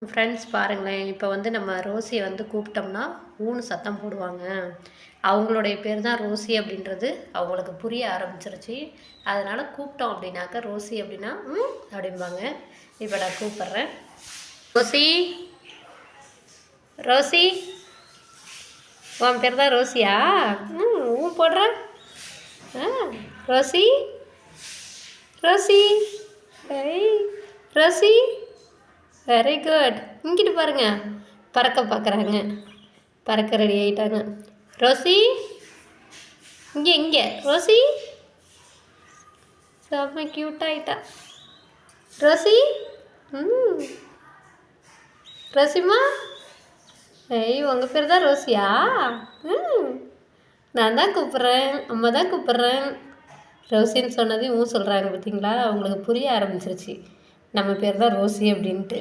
Friends பாருங்களேன், இப்போ வந்து நம்ம ரோஸிய வந்து கூப்பிட்டோம்னா, ஊன்னு சத்தம் போடுவாங்க. அவங்களுடைய பேர் தான் ரோஸி அப்படின்றது அவங்களுக்கு புரிய ஆரம்பிச்சிருச்சு. அதனால கூப்பிட்டோம் அப்படின்னாக்க, ரோஸி அப்படின்னா, ம் அப்படிம்பாங்க. இப்போ நான் கூப்பிட்றேன். ரோஸி, ரோஸி, உன் பேர் தான் ரோஸியா? ஊ போடுற. ஆ, ரோஸி, ரோஸி, ஏய் ரோஸி, வெரி குட். இங்கிட்டு பாருங்க, பறக்க பார்க்குறாங்க. பறக்க ரெடி ஆகிட்டாங்க. ரோஸி, இங்கே இங்கே ரோஸி, செம்ம க்யூட்டாகிட்டா. ரோஸி, ம் ரோசிமா, ஏய் உங்கள் பேர் தான் ரோஸியா? ம் நான் தான் கூப்பிட்றேன், அம்மா தான் கூப்பிட்றேன். ரோஸின்னு சொன்னதையும் சொல்கிறாங்க பார்த்தீங்களா? அவங்களுக்கு புரிய ஆரம்பிச்சிருச்சு நம்ம பேர் தான் ரோஸி அப்படின்ட்டு.